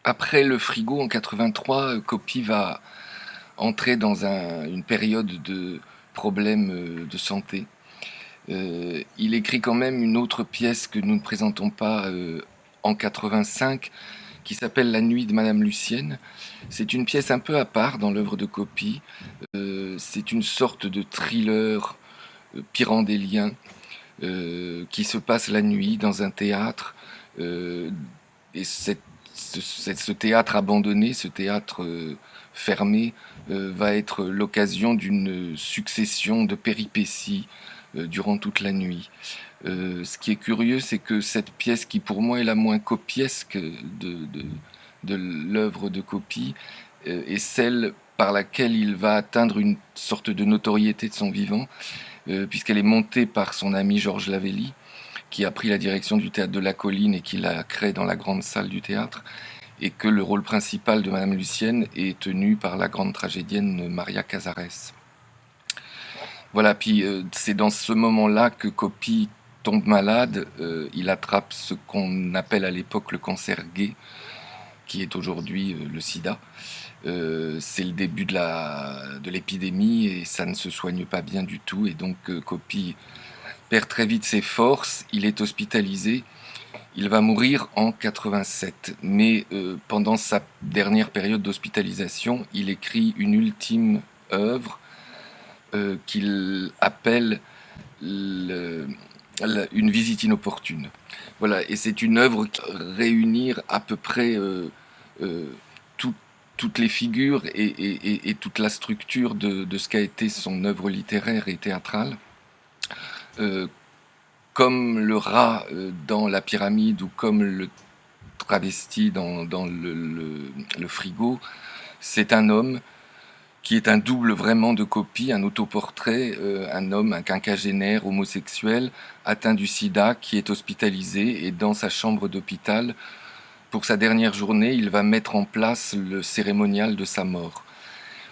Après le frigo en 83, Coppi va entrer dans une période de problèmes de santé. Il écrit quand même une autre pièce que nous ne présentons pas en 85, qui s'appelle La nuit de Madame Lucienne. C'est une pièce un peu à part dans l'œuvre de Coppi. C'est une sorte de thriller pyrandélien qui se passe la nuit dans un théâtre. Euh, et ce théâtre abandonné, ce théâtre fermé, va être l'occasion d'une succession de péripéties durant toute la nuit. Ce qui est curieux, c'est que cette pièce, qui pour moi est la moins copiesque de l'œuvre de Coppi, est celle par laquelle il va atteindre une sorte de notoriété de son vivant, puisqu'elle est montée par son ami Georges Lavelli, qui a pris la direction du théâtre de la Colline et qui l'a créé dans la grande salle du théâtre, et que le rôle principal de Madame Lucienne est tenu par la grande tragédienne Maria Casares. Voilà, puis c'est dans ce moment-là que Coppi tombe malade. Il attrape ce qu'on appelle à l'époque le cancer gay, qui est aujourd'hui le sida. C'est le début de l'épidémie et ça ne se soigne pas bien du tout. Et donc Coppi perd très vite ses forces, il est hospitalisé, il va mourir en 87. Mais pendant sa dernière période d'hospitalisation, il écrit une ultime œuvre qu'il appelle le- une visite inopportune. Voilà, et c'est une œuvre qui réunir à peu près euh, tout- toutes les figures et toute la structure de ce qu'a été son œuvre littéraire et théâtrale. Euh, Comme le rat dans la pyramide ou comme le travesti dans le frigo, c'est un homme qui est un double vraiment de Coppi, un autoportrait, un homme, un quinquagénaire homosexuel atteint du sida qui est hospitalisé et dans sa chambre d'hôpital, pour sa dernière journée, il va mettre en place le cérémonial de sa mort.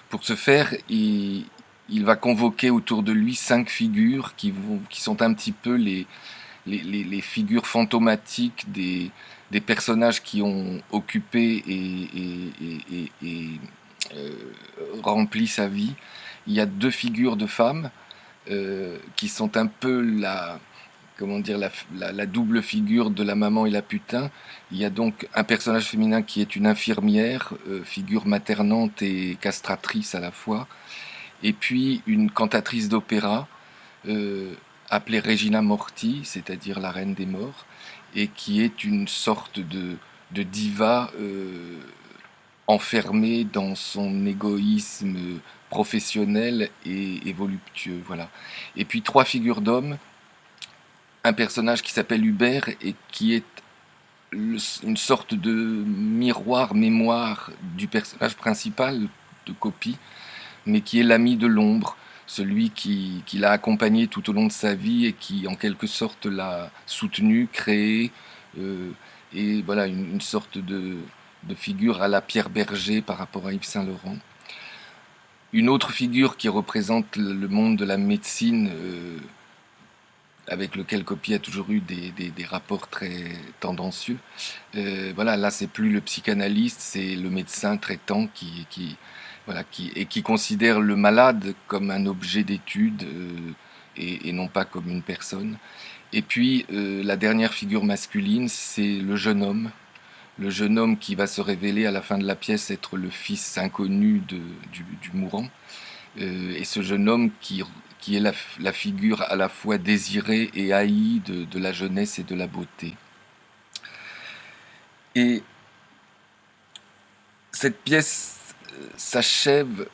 Pour ce faire, il va convoquer autour de lui 5 figures qui sont un petit peu les figures fantomatiques des personnages qui ont occupé et rempli sa vie. Il y a 2 figures de femmes qui sont un peu comment dire, la double figure de la maman et la putain. Il y a donc un personnage féminin qui est une infirmière, figure maternante et castratrice à la fois, et puis une cantatrice d'opéra euh, appelée Regina Morti, c'est-à-dire la reine des morts, et qui est une sorte de diva enfermée dans son égoïsme professionnel et voluptueux. Voilà. Et puis 3 figures d'hommes, un personnage qui s'appelle Hubert et qui est une sorte de miroir mémoire du personnage principal de Copie, mais qui est l'ami de l'ombre, celui qui l'a accompagné tout au long de sa vie et qui en quelque sorte l'a soutenu, créé, euh, et voilà une sorte de figure à la Pierre Berger par rapport à Yves Saint-Laurent. Une autre figure qui représente le monde de la médecine, avec lequel Coppi a toujours eu des rapports très tendancieux. Voilà, là c'est plus le psychanalyste, c'est le médecin traitant voilà, qui considère le malade comme un objet d'étude et non pas comme une personne. Et puis la dernière figure masculine, c'est le jeune homme qui va se révéler à la fin de la pièce être le fils inconnu du mourant. Et ce jeune homme qui est la figure à la fois désirée et haïe de la jeunesse et de la beauté. Et cette pièce s'achève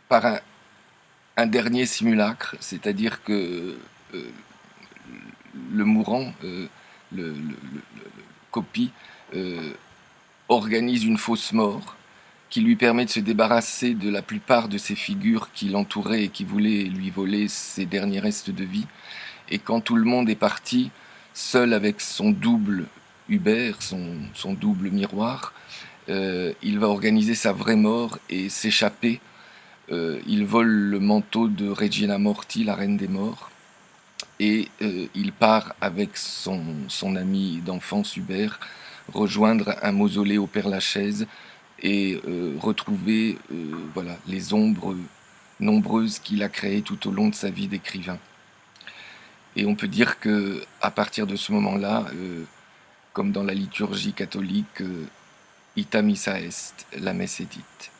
par un dernier simulacre, c'est-à-dire que euh, le mourant, le Copie, euh, organise une fausse mort qui lui permet de se débarrasser de la plupart de ces figures qui l'entouraient et qui voulaient lui voler ses derniers restes de vie. Et quand tout le monde est parti, seul avec son double Hubert, son double miroir, il va organiser sa vraie mort et s'échapper. Il vole le manteau de Regina Morti, la reine des morts, et il part avec son ami d'enfance Hubert rejoindre un mausolée au Père-Lachaise et retrouver voilà, les ombres nombreuses qu'il a créées tout au long de sa vie d'écrivain. Et on peut dire que à partir de ce moment-là, comme dans la liturgie catholique, Ita missa est, la messe est dite.